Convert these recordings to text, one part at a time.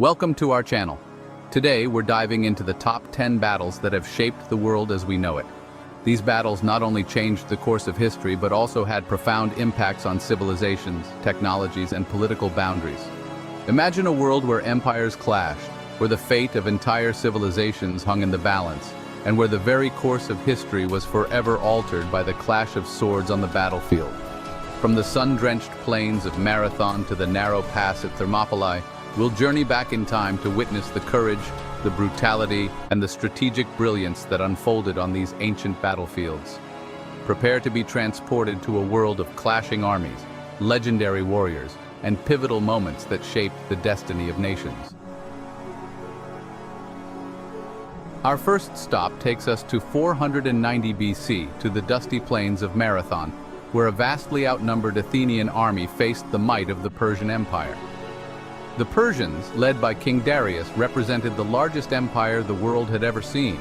Welcome to our channel. Today we're diving into the top 10 battles that have shaped the world as we know it. These battles not only changed the course of history but also had profound impacts on civilizations, technologies, and political boundaries. Imagine a world where empires clashed, where the fate of entire civilizations hung in the balance, and where the very course of history was forever altered by the clash of swords on the battlefield. From the sun-drenched plains of Marathon to the narrow pass at Thermopylae, we'll journey back in time to witness the courage, the brutality, and the strategic brilliance that unfolded on these ancient battlefields. Prepare to be transported to a world of clashing armies, legendary warriors, and pivotal moments that shaped the destiny of nations. Our first stop takes us to 490 BC to the dusty plains of Marathon, where a vastly outnumbered Athenian army faced the might of the Persian Empire. The Persians, led by King Darius, represented the largest empire the world had ever seen.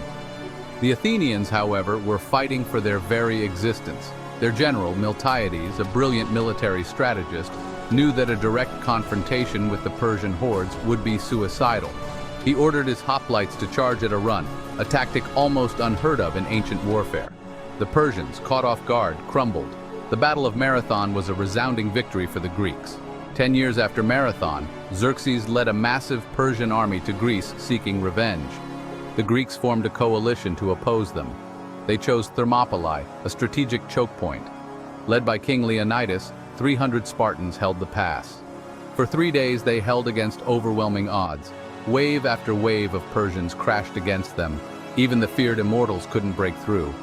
The Athenians, however, were fighting for their very existence. Their general, Miltiades, a brilliant military strategist, knew that a direct confrontation with the Persian hordes would be suicidal. He ordered his hoplites to charge at a run, a tactic almost unheard of in ancient warfare. The Persians, caught off guard, crumbled. The Battle of Marathon was a resounding victory for the Greeks. 10 years after Marathon, Xerxes led a massive Persian army to Greece seeking revenge. The Greeks formed a coalition to oppose them. They chose Thermopylae, a strategic choke point. Led by King Leonidas, 300 Spartans held the pass. For 3 days they held against overwhelming odds. Wave after wave of Persians crashed against them. Even the feared immortals couldn't break through.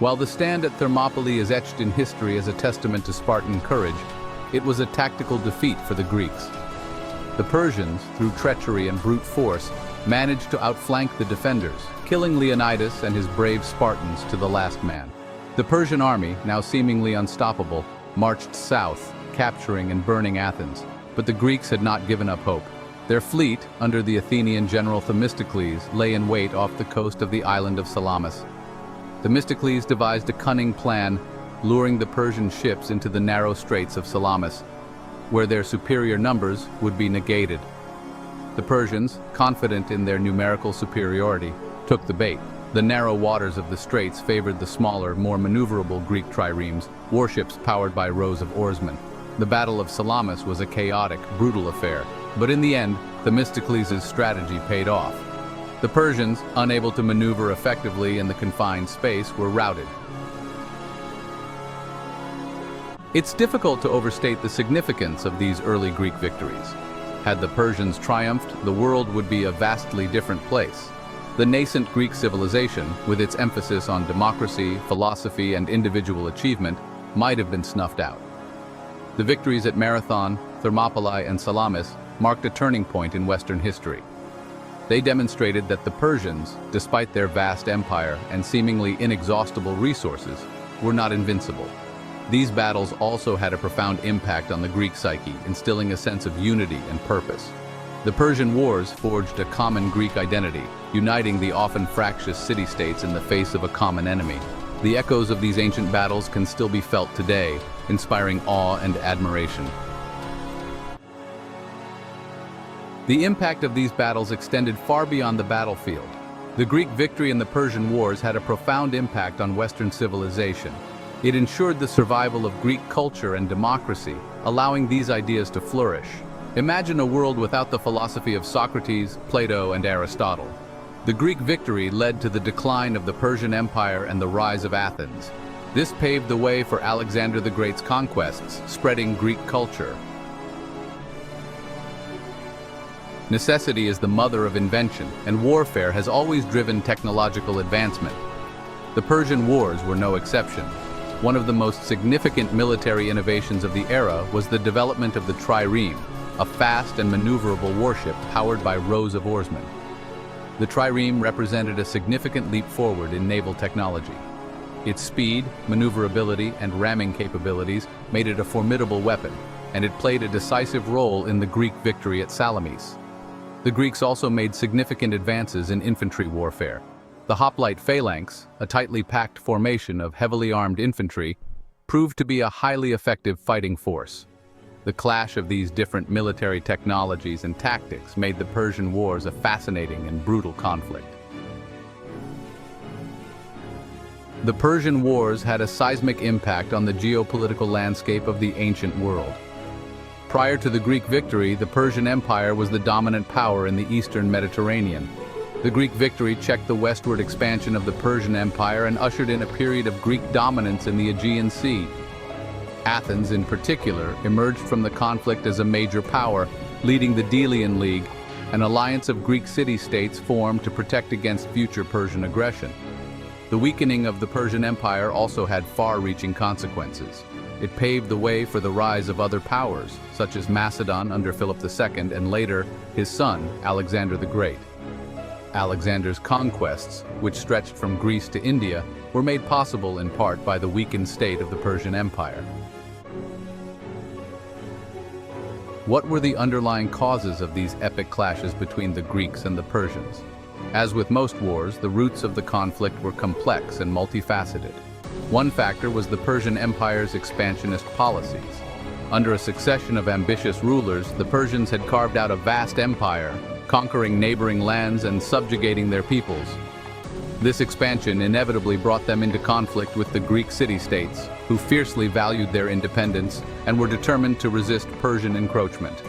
While the stand at Thermopylae is etched in history as a testament to Spartan courage, it was a tactical defeat for the Greeks. The Persians, through treachery and brute force, managed to outflank the defenders, killing Leonidas and his brave Spartans to the last man. The Persian army, now seemingly unstoppable, marched south, capturing and burning Athens. But the Greeks had not given up hope. Their fleet, under the Athenian general Themistocles, lay in wait off the coast of the island of Salamis. Themistocles devised a cunning plan, luring the Persian ships into the narrow straits of Salamis, where their superior numbers would be negated. The Persians, confident in their numerical superiority, took the bait. The narrow waters of the straits favored the smaller, more maneuverable Greek triremes, warships powered by rows of oarsmen. The Battle of Salamis was a chaotic, brutal affair, but in the end, Themistocles' strategy paid off. The Persians, unable to maneuver effectively in the confined space, were routed. It's difficult to overstate the significance of these early Greek victories. Had the Persians triumphed, the world would be a vastly different place. The nascent Greek civilization, with its emphasis on democracy, philosophy, and individual achievement, might have been snuffed out. The victories at Marathon, Thermopylae, and Salamis marked a turning point in Western history. They demonstrated that the Persians, despite their vast empire and seemingly inexhaustible resources, were not invincible. These battles also had a profound impact on the Greek psyche, instilling a sense of unity and purpose. The Persian Wars forged a common Greek identity, uniting the often fractious city-states in the face of a common enemy. The echoes of these ancient battles can still be felt today, inspiring awe and admiration. The impact of these battles extended far beyond the battlefield. The Greek victory in the Persian Wars had a profound impact on Western civilization. It ensured the survival of Greek culture and democracy, allowing these ideas to flourish. Imagine a world without the philosophy of Socrates, Plato, and Aristotle. The Greek victory led to the decline of the Persian Empire and the rise of Athens. This paved the way for Alexander the Great's conquests, spreading Greek culture. Necessity is the mother of invention, and warfare has always driven technological advancement. The Persian Wars were no exception. One of the most significant military innovations of the era was the development of the trireme, a fast and maneuverable warship powered by rows of oarsmen. The trireme represented a significant leap forward in naval technology. Its speed, maneuverability, and ramming capabilities made it a formidable weapon, and it played a decisive role in the Greek victory at Salamis. The Greeks also made significant advances in infantry warfare. The hoplite phalanx, a tightly packed formation of heavily armed infantry, proved to be a highly effective fighting force. The clash of these different military technologies and tactics made the Persian Wars a fascinating and brutal conflict. The Persian Wars had a seismic impact on the geopolitical landscape of the ancient world. Prior to the Greek victory, the Persian Empire was the dominant power in the eastern Mediterranean. The Greek victory checked the westward expansion of the Persian Empire and ushered in a period of Greek dominance in the Aegean Sea. Athens, in particular, emerged from the conflict as a major power, leading the Delian League, an alliance of Greek city-states formed to protect against future Persian aggression. The weakening of the Persian Empire also had far-reaching consequences. It paved the way for the rise of other powers, such as Macedon under Philip II and later his son, Alexander the Great. Alexander's conquests, which stretched from Greece to India, were made possible in part by the weakened state of the Persian Empire. What were the underlying causes of these epic clashes between the Greeks and the Persians? As with most wars, the roots of the conflict were complex and multifaceted. One factor was the Persian Empire's expansionist policies. Under a succession of ambitious rulers, the Persians had carved out a vast empire, conquering neighboring lands and subjugating their peoples. This expansion inevitably brought them into conflict with the Greek city-states, who fiercely valued their independence and were determined to resist Persian encroachment.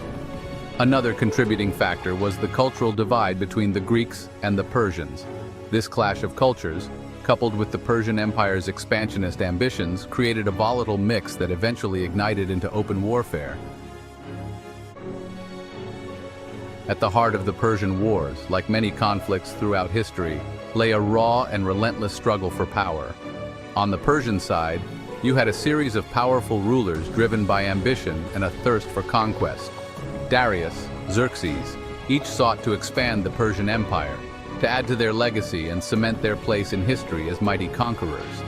Another contributing factor was the cultural divide between the Greeks and the Persians. This clash of cultures, coupled with the Persian Empire's expansionist ambitions, created a volatile mix that eventually ignited into open warfare. At the heart of the Persian Wars, like many conflicts throughout history, lay a raw and relentless struggle for power. On the Persian side, you had a series of powerful rulers driven by ambition and a thirst for conquest. Darius, Xerxes, each sought to expand the Persian Empire, to add to their legacy and cement their place in history as mighty conquerors.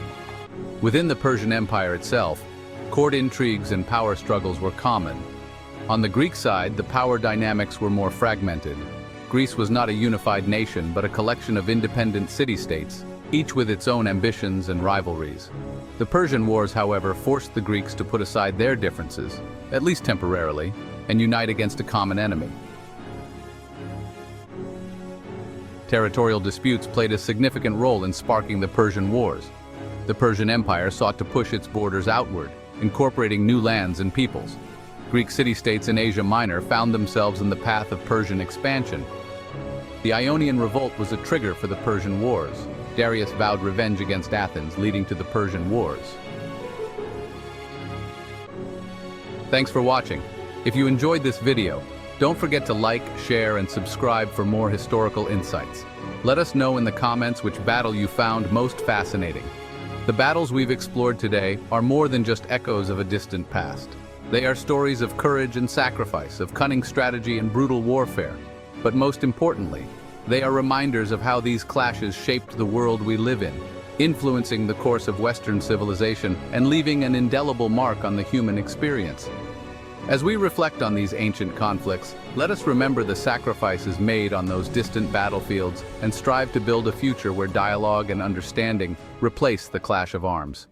Within the Persian Empire itself, court intrigues and power struggles were common. On the Greek side, the power dynamics were more fragmented. Greece was not a unified nation, but a collection of independent city-states, each with its own ambitions and rivalries. The Persian Wars, however, forced the Greeks to put aside their differences, at least temporarily, and unite against a common enemy. Territorial disputes played a significant role in sparking the Persian Wars. The Persian Empire sought to push its borders outward, incorporating new lands and peoples. Greek city-states in Asia Minor found themselves in the path of Persian expansion. The Ionian Revolt was a trigger for the Persian Wars. Darius vowed revenge against Athens, leading to the Persian Wars. Thanks for watching. If you enjoyed this video, don't forget to like, share, and subscribe for more historical insights. Let us know in the comments which battle you found most fascinating. The battles we've explored today are more than just echoes of a distant past. They are stories of courage and sacrifice, of cunning strategy and brutal warfare. But most importantly, they are reminders of how these clashes shaped the world we live in, influencing the course of Western civilization and leaving an indelible mark on the human experience. As we reflect on these ancient conflicts, let us remember the sacrifices made on those distant battlefields and strive to build a future where dialogue and understanding replace the clash of arms.